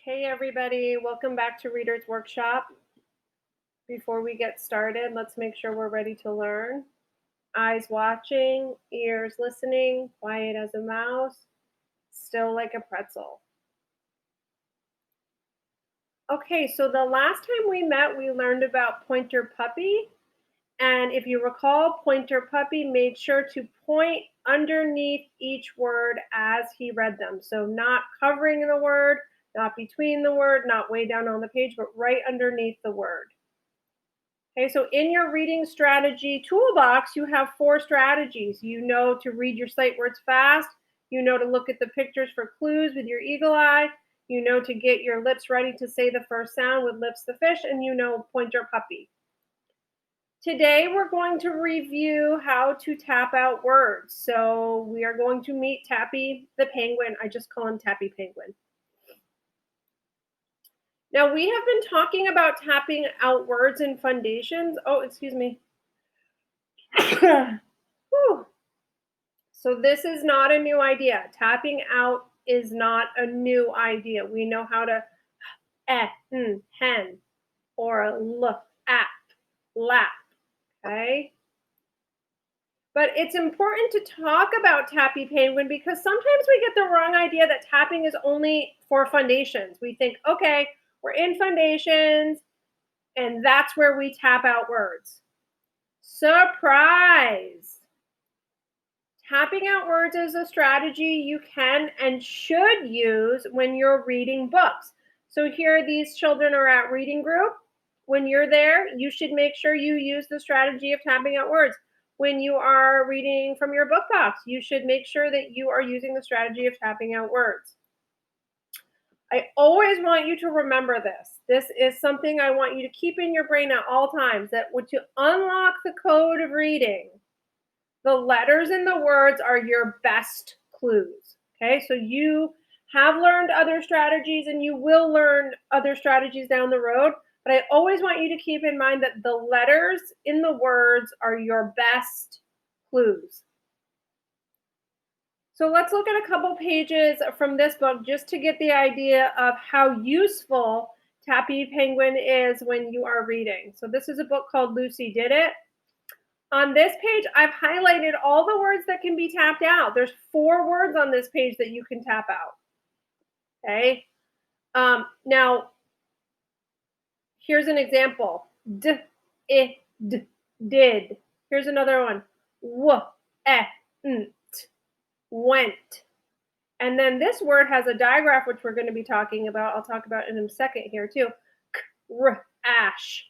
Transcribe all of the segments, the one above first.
Hey everybody, welcome back to Reader's Workshop. Before we get started, let's make sure we're ready to learn. Eyes watching, ears listening, quiet as a mouse, still like a pretzel. Okay, so the last time we met, we learned about Pointer Puppy. And if you recall, Pointer Puppy made sure to point underneath each word as he read them. So not covering the word, not between the word, not way down on the page, but right underneath the word. Okay, so in your reading strategy toolbox, you have 4 strategies. You know to read your sight words fast. You know to look at the pictures for clues with your eagle eye. You know to get your lips ready to say the first sound with lips the fish, and you know Pointer Puppy. Today, we're going to review how to tap out words. So we are going to meet Tappy the penguin. I just call him Tappy Penguin. Now, we have been talking about tapping out words in foundations. Oh, excuse me. So this is not a new idea. Tapping out is not a new idea. We know how to hen, or look at, lap, okay? But it's important to talk about Tappy Penguin because sometimes we get the wrong idea that tapping is only for foundations. We think, okay, we're in foundations, and that's where we tap out words. Surprise! Tapping out words is a strategy you can and should use when you're reading books. So here these children are at reading group. When you're there, you should make sure you use the strategy of tapping out words. When you are reading from your book box, you should make sure that you are using the strategy of tapping out words. I always want you to remember this. This is something I want you to keep in your brain at all times, that to unlock the code of reading, the letters in the words are your best clues. Okay, so you have learned other strategies and you will learn other strategies down the road. But I always want you to keep in mind that the letters in the words are your best clues. So let's look at a couple pages from this book just to get the idea of how useful Tappy Penguin is when you are reading. So this is a book called Lucy Did It. On this page, I've highlighted all the words that can be tapped out. There's 4 words on this page that you can tap out. Okay. Now, here's an example. Did. Here's another one. Went. And then this word has a digraph, which we're going to be talking about. I'll talk about in a second here too. Crash.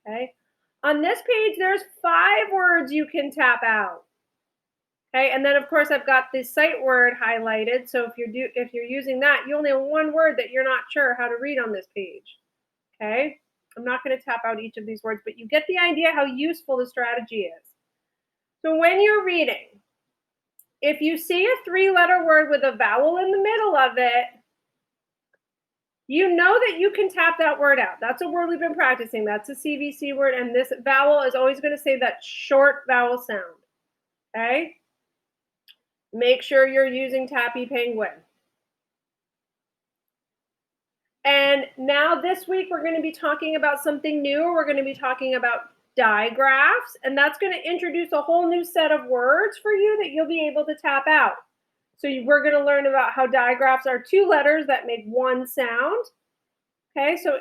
Okay. On this page, there's 5 words you can tap out. Okay, and then of course I've got the sight word highlighted. So if you're using that, you only have 1 word that you're not sure how to read on this page. Okay, I'm not going to tap out each of these words, but you get the idea how useful the strategy is. So when you're reading, if you see a 3-letter word with a vowel in the middle of it, you know that you can tap that word out. That's a word we've been practicing. That's a CVC word, and this vowel is always going to say that short vowel sound. Okay? Make sure you're using Tappy Penguin. And now this week, we're going to be talking about something new. We're going to be talking about digraphs, and that's going to introduce a whole new set of words for you that you'll be able to tap out. So we're going to learn about how digraphs are 2 letters that make 1 sound. Okay, so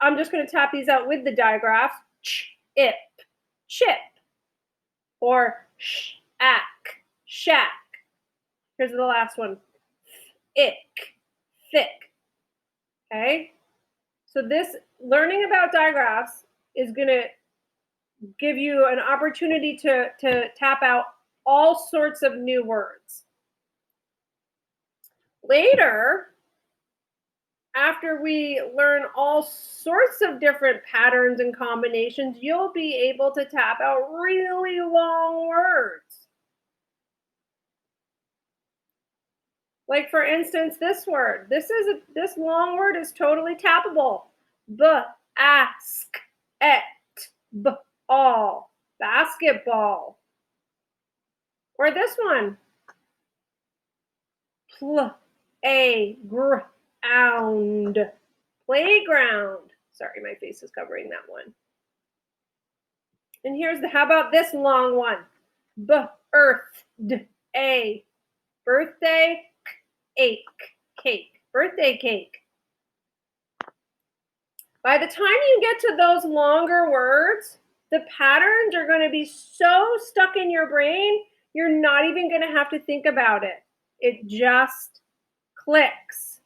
I'm just going to tap these out with the digraphs. Chip, chip, or shack, shack. Here's the last one. Ick, thick. Okay, so this learning about digraphs is going to give you an opportunity to tap out all sorts of new words. Later, after we learn all sorts of different patterns and combinations, you'll be able to tap out really long words. Like for instance, this word. This long word is totally tappable. All. Basketball. Or this one. Playground. ound, playground. Sorry, my face is covering that one. And how about this long one? Birthday, birthday, cake, birthday cake. By the time you get to those longer words, the patterns are going to be so stuck in your brain, you're not even going to have to think about it. It just clicks.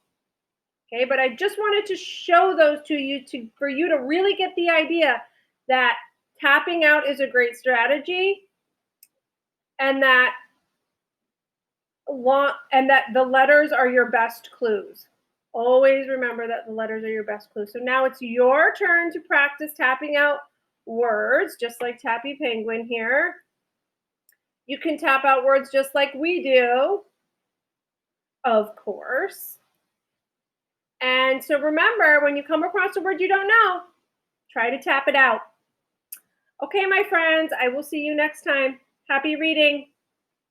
Okay, but I just wanted to show those to you for you to really get the idea that tapping out is a great strategy, and that the letters are your best clues. Always remember that the letters are your best clues. So now it's your turn to practice tapping out words, just like Tappy Penguin here. You can tap out words just like we do, of course. And so remember, when you come across a word you don't know, try to tap it out. Okay, my friends, I will see you next time. Happy reading.